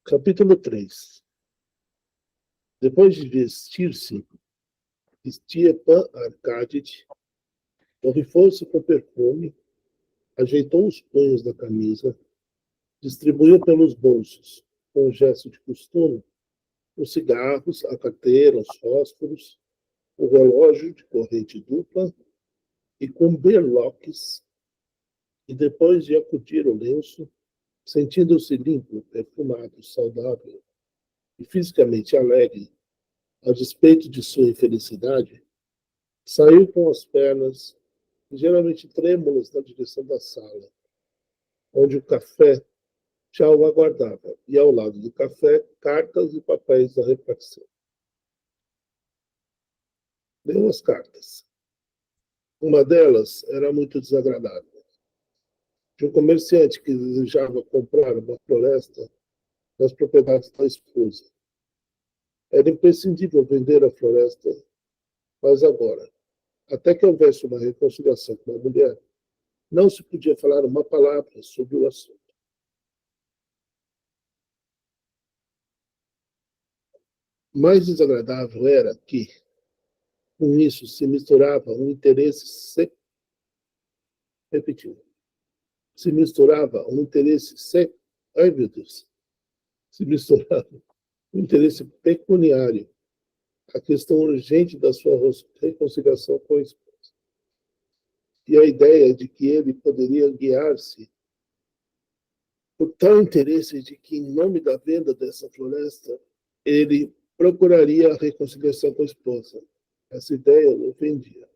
Capítulo 3. Depois de vestir-se, Stepan Arcaditch borrifou-se com perfume, ajeitou os punhos da camisa, distribuiu pelos bolsos, com um gesto de costume, os cigarros, a carteira, os fósforos, o relógio de corrente dupla e com berloques, e depois de acudir o lenço, sentindo-se limpo, perfumado, saudável e fisicamente alegre, a despeito de sua infelicidade, saiu com as pernas ligeiramente trêmulas na direção da sala, onde o café já o aguardava, e ao lado do café, cartas e papéis da repartição. Leu as cartas. Uma delas era muito desagradável, de um comerciante que desejava comprar uma floresta nas propriedades da esposa. Era imprescindível vender a floresta, mas agora, até que houvesse uma reconciliação com a mulher, não se podia falar uma palavra sobre o assunto. Mais desagradável era que, com isso, se misturava um interesse repetido. Se misturava um interesse ai meu Deus, se misturava um interesse pecuniário, a questão urgente da sua reconciliação com a esposa. E a ideia de que ele poderia guiar-se por tal interesse de que, em nome da venda dessa floresta, ele procuraria a reconciliação com a esposa. Essa ideia o ofendia.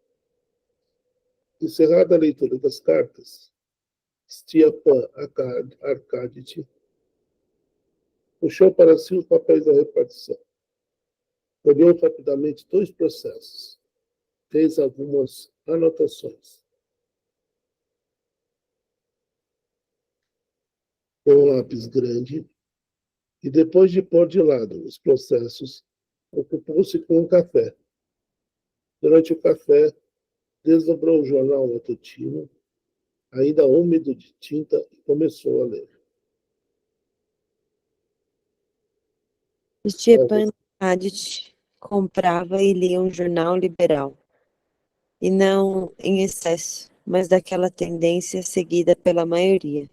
Encerrada a leitura das cartas, Stepan Arcaditch puxou para si os papéis da repartição. Olhou rapidamente dois processos. Fez algumas anotações. Com um lápis grande, e depois de pôr de lado os processos, ocupou-se com um café. Durante o café, desdobrou o jornal matutino, ainda úmido de tinta, e começou a ler. Stepan Arcaditch comprava e lia um jornal liberal, e não em excesso, mas daquela tendência seguida pela maioria.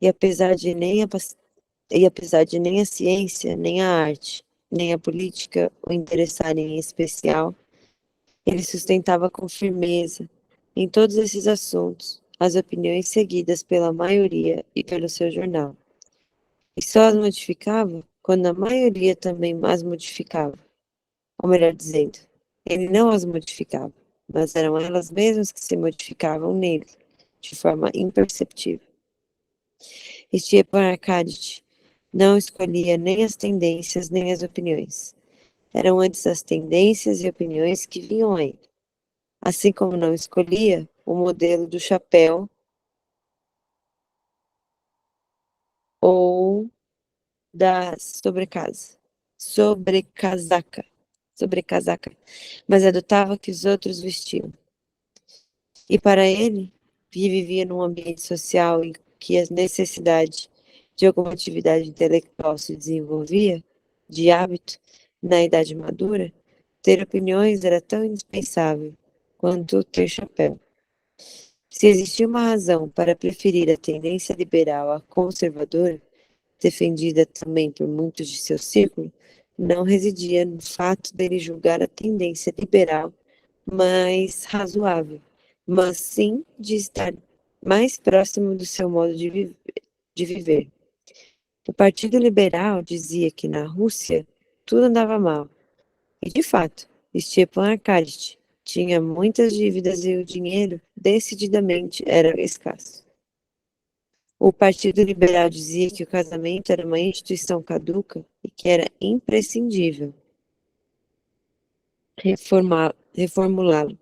E apesar de nem a ciência, nem a arte, nem a política o interessarem em especial, ele sustentava com firmeza, em todos esses assuntos, as opiniões seguidas pela maioria e pelo seu jornal. E só as modificava quando a maioria também as modificava. Ou melhor dizendo, ele não as modificava, mas eram elas mesmas que se modificavam nele, de forma imperceptível. Stepan Arcaditch não escolhia nem as tendências nem as opiniões. Eram antes as tendências e opiniões que vinham a ele. Assim como não escolhia o modelo do chapéu ou da sobrecasaca, mas adotava o que os outros vestiam. E para ele, que vivia num ambiente social em que a necessidade de alguma atividade intelectual se desenvolvia, de hábito, na idade madura, ter opiniões era tão indispensável quanto ter chapéu. Se existia uma razão para preferir a tendência liberal à conservadora, defendida também por muitos de seu círculo, não residia no fato dele julgar a tendência liberal mais razoável, mas sim de estar mais próximo do seu modo de viver. O Partido Liberal dizia que na Rússia tudo andava mal, e de fato, Stepan Arcaditch tinha muitas dívidas e o dinheiro decididamente era escasso. O Partido Liberal dizia que o casamento era uma instituição caduca e que era imprescindível reformulá-lo.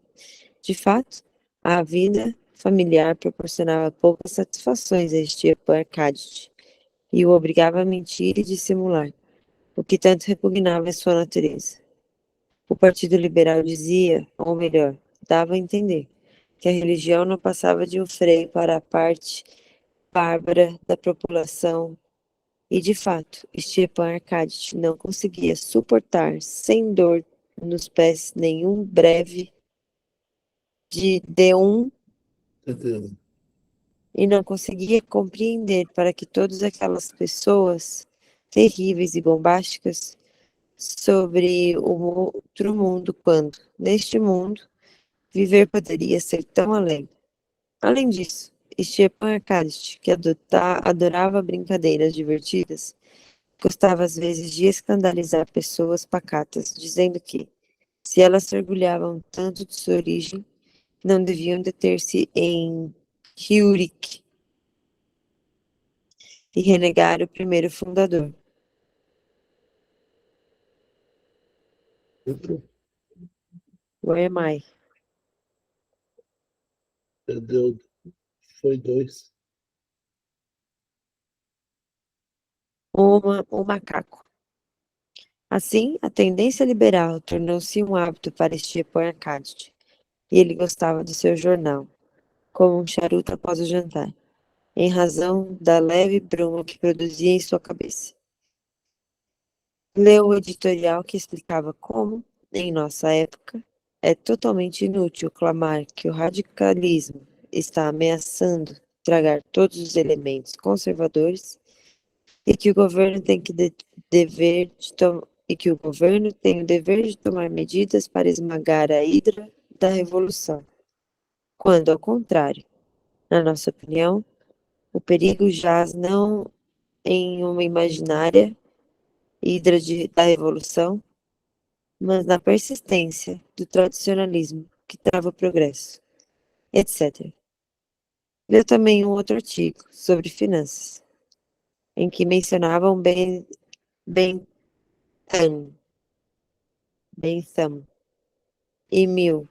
De fato, a vida familiar proporcionava poucas satisfações a Stepan Arcaditch e o obrigava a mentir e dissimular, o que tanto repugnava a sua natureza. O Partido Liberal dizia, ou melhor, dava a entender, que a religião não passava de um freio para a parte bárbara da população E, de fato, Stepan Arkadyevich não conseguia suportar, sem dor nos pés, nenhum breve de um Entendeu? e não conseguia compreender para que todas aquelas pessoas terríveis e bombásticas sobre o outro mundo, quando, neste mundo, viver poderia ser tão alegre. Além disso, Stepan Arkadyevich, que adorava brincadeiras divertidas, gostava às vezes de escandalizar pessoas pacatas, dizendo que, se elas se orgulhavam tanto de sua origem, não deviam deter-se em Ryurik e renegar o primeiro fundador. Outro, Where am I? perdeu, foi 2. O macaco. Assim, a tendência liberal tornou-se um hábito para Stepan Arkadyevich, e ele gostava do seu jornal, como um charuto após o jantar, em razão da leve bruma que produzia em sua cabeça. Leu o editorial que explicava como, em nossa época, é totalmente inútil clamar que o radicalismo está ameaçando tragar todos os elementos conservadores e que o governo tem o dever de tomar medidas para esmagar a hidra da revolução, quando, ao contrário, na nossa opinião, o perigo jaz não em uma imaginária hidra da revolução, mas na persistência do tradicionalismo que trava o progresso, etc. Leu também um outro artigo sobre finanças, em que mencionavam Bentham e Mill,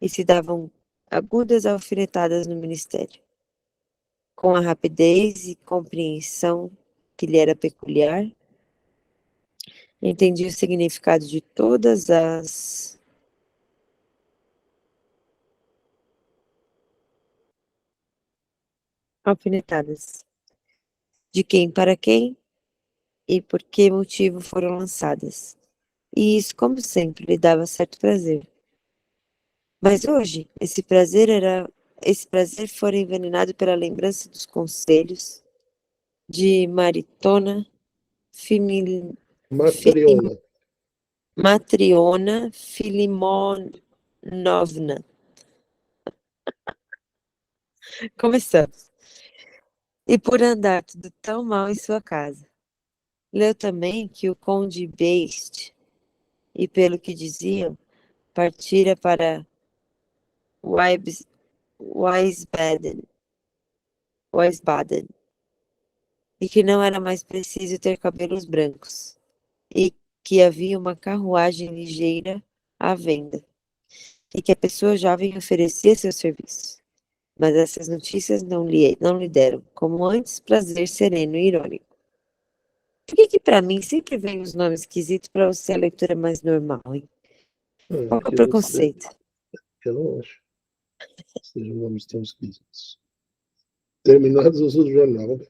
e se davam agudas alfinetadas no ministério. Com a rapidez e compreensão que lhe era peculiar, entendia o significado de todas as alfinetadas, de quem para quem e por que motivo foram lançadas. E isso, como sempre, lhe dava certo prazer. Mas hoje, esse prazer fora envenenado pela lembrança dos conselhos de Matriona. Matriona Filimonovna. Começamos. E por andar tudo tão mal em sua casa. Leu também que o conde Beist, e pelo que diziam, partira para Wiesbaden, Wiesbaden, e que não era mais preciso ter cabelos brancos, e que havia uma carruagem ligeira à venda, e que a pessoa jovem oferecia seu serviço. Mas essas notícias não lhe deram, como antes, prazer sereno e irônico. Por que para mim sempre vem os nomes esquisitos para você a leitura mais normal, hein? Qual que é o Que você, preconceito? eu não acho que sejam nomes tão esquisitos. Terminados o jornal,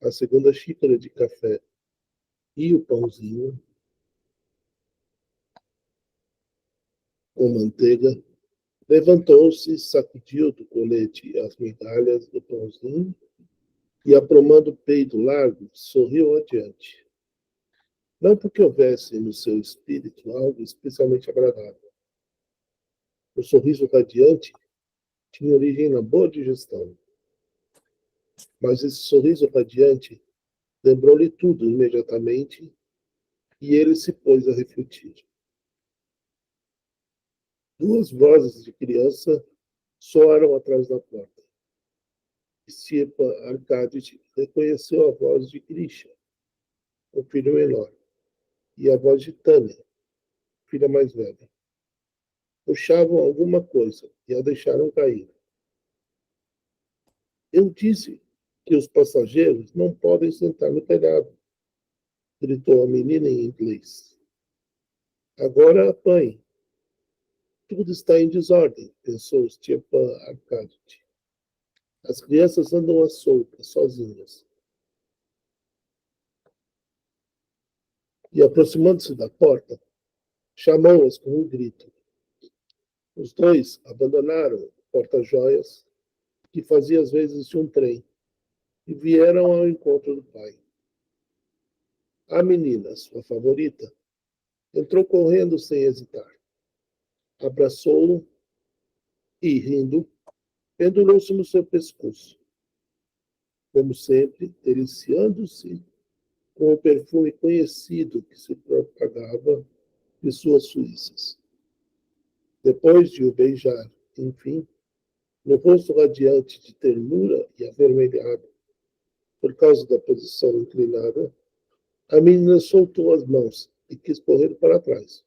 a segunda xícara de café e o pãozinho com manteiga, levantou-se, sacudiu do colete as migalhas do pãozinho e, aprumando o peito largo, sorriu adiante. Não porque houvesse no seu espírito algo especialmente agradável. O sorriso radiante tinha origem na boa digestão. Mas esse sorriso radiante lembrou-lhe tudo imediatamente e ele se pôs a refletir. Duas vozes de criança soaram atrás da porta. Stepan Arkadyevich reconheceu a voz de Grisha, o filho menor, e a voz de Tânia, filha mais velha. Puxavam alguma coisa e a deixaram cair. Eu disse que os passageiros não podem sentar no telhado, gritou a menina em inglês. Agora apanhe. Tudo está em desordem, pensou Stepan Arkadyevich. As crianças andam à solta, sozinhas. e, aproximando-se da porta, chamou-as com um grito. Os dois abandonaram o porta-joias, que fazia às vezes de um trem, e vieram ao encontro do pai. A menina, sua favorita, entrou correndo sem hesitar. Abraçou-o e, rindo, pendurou-se no seu pescoço, como sempre, deliciando-se com o perfume conhecido que se propagava de suas suíças. Depois de o beijar, enfim, no rosto radiante de ternura e avermelhado, por causa da posição inclinada, a menina soltou as mãos e quis correr para trás,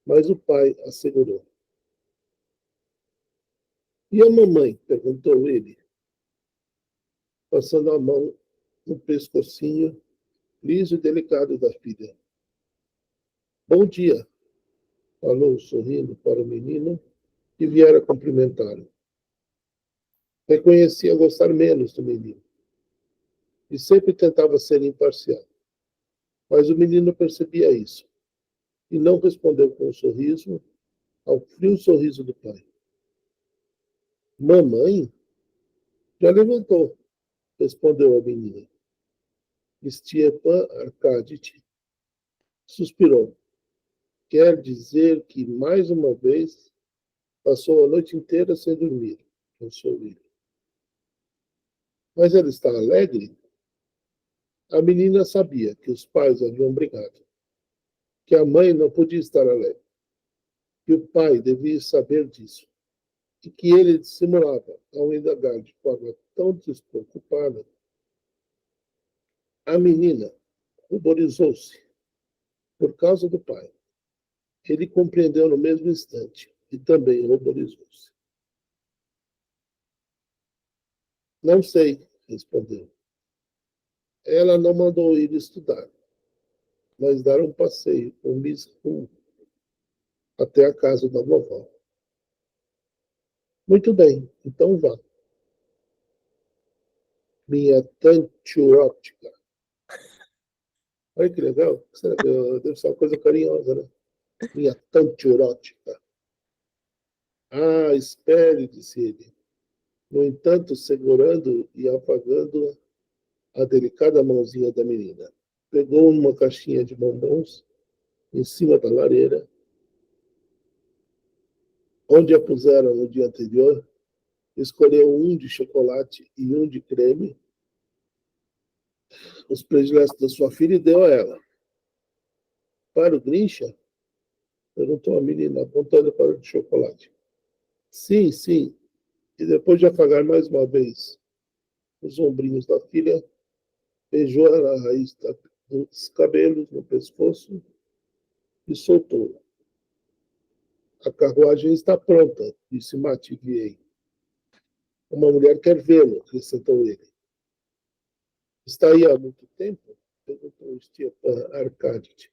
mas o pai a segurou. E a mamãe? Perguntou ele, passando a mão no pescocinho liso e delicado da filha. Bom dia, falou sorrindo para o menino que viera cumprimentá-lo. Reconhecia gostar menos do menino e sempre tentava ser imparcial. Mas o menino percebia isso e não respondeu com um sorriso ao frio sorriso do pai. Mamãe? Já levantou, respondeu a menina. Stepan Arkadich suspirou. Quer dizer que, mais uma vez, passou a noite inteira sem dormir, pensou ele. Mas ela está alegre? A menina sabia que os pais haviam brigado, que a mãe não podia estar alegre, que o pai devia saber disso, e que ele dissimulava ao indagar de forma tão despreocupada. A menina ruborizou-se por causa do pai. Ele compreendeu no mesmo instante e também ruborizou-se. Não sei, respondeu. Ela não mandou ir estudar, mas dar um passeio com Miss Hu até a casa da vovó. Muito bem, então vá. Minha tantiótica. Olha que legal. Deve ser uma coisa carinhosa, né? Minha tantiótica. Ah, espere, disse ele. No entanto, segurando e afagando a delicada mãozinha da menina. Pegou uma caixinha de bombons em cima da lareira, onde a puseram no dia anterior, escolheu um de chocolate e um de creme, os prediletos da sua filha, e deu a ela. Para o Grincha? Perguntou a menina, apontando para o de chocolate. Sim, sim. E depois de afagar mais uma vez os ombrinhos da filha, beijou ela a raiz dos cabelos no pescoço e soltou. A carruagem está pronta, disse Mativier. Uma mulher quer vê-lo, acrescentou ele. Está aí há muito tempo? Perguntou Stepan Arkadich.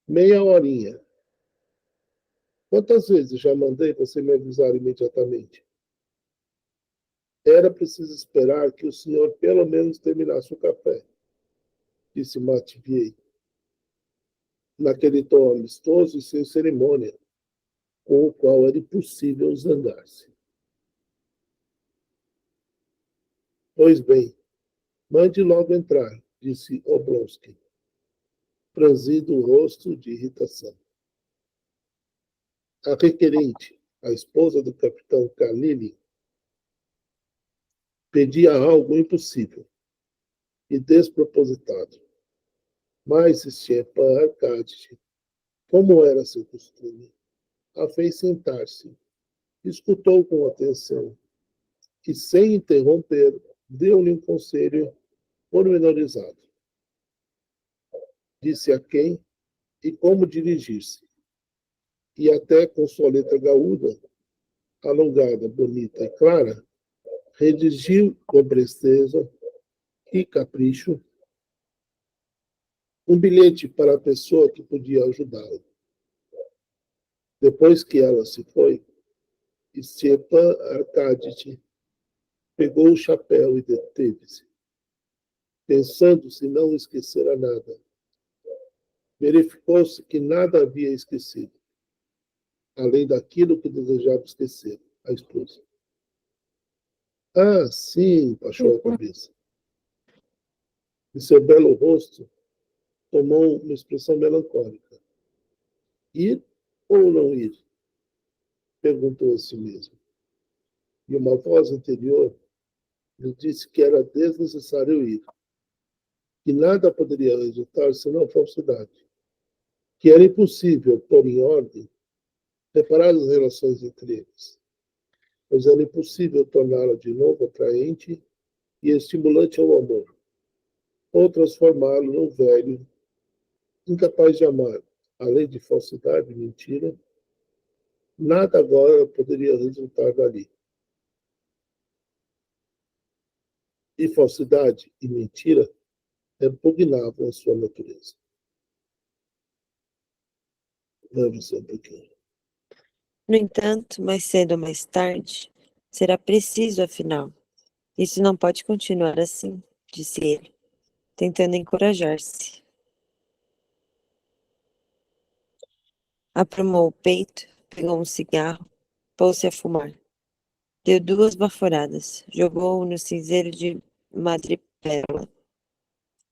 Meia horinha. Quantas vezes já mandei você me avisar imediatamente? Era preciso esperar que o senhor pelo menos terminasse o café, disse Mativier, naquele tom amistoso e sem cerimônia, com o qual era impossível zangar-se. Pois bem, mande logo entrar, disse Oblonsky, franzindo o rosto de irritação. A requerente, a esposa do capitão Kalinin, pedia algo impossível e despropositado. Mas Stepan Arkadich, como era seu costume, a fez sentar-se, escutou com atenção e, sem interromper, deu-lhe um conselho pormenorizado. Disse a quem e como dirigir-se. E até com sua letra gaúda, alongada, bonita e clara, redigiu com presteza e capricho um bilhete para a pessoa que podia ajudá-lo. Depois que ela se foi, Stepan Arkadich pegou o chapéu e deteve-se, pensando se não esquecera nada. verificou-se que nada havia esquecido, além daquilo que desejava esquecer, a esposa. Ah, sim, baixou a cabeça. E seu belo rosto tomou uma expressão melancólica. Ir ou não ir? Perguntou a si mesmo. E uma voz interior lhe disse que era desnecessário ir, que nada poderia resultar senão falsidade, que era impossível pôr em ordem, reparar as relações entre eles, pois era impossível torná-la de novo atraente e estimulante ao amor, ou transformá-lo num velho, incapaz de amar, além de falsidade e mentira, nada agora poderia resultar dali. E falsidade e mentira repugnavam a sua natureza. Vamos um pouquinho. No entanto, mais cedo ou mais tarde, será preciso, afinal. Isso não pode continuar assim, disse ele, tentando encorajar-se. Aprumou o peito, pegou um cigarro, pôs-se a fumar. Deu 2 baforadas, jogou-o no cinzeiro de madrepérola.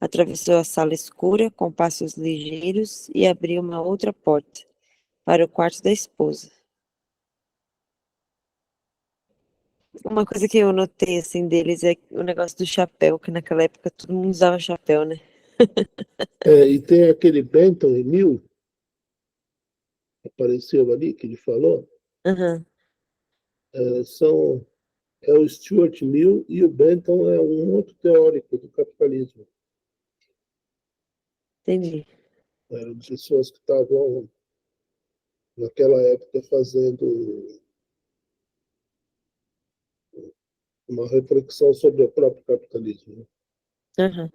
Atravessou a sala escura com passos ligeiros e abriu uma outra porta para o quarto da esposa. Uma coisa que eu notei assim deles é o negócio do chapéu, que naquela época todo mundo usava chapéu, né? E tem aquele Benton e Mill, que apareceu ali, que ele falou, Aham, são o Stuart Mill e o Benton é um outro teórico do capitalismo. entendi. Eram pessoas que estavam, naquela época, fazendo uma reflexão sobre o próprio capitalismo. Né? Aham.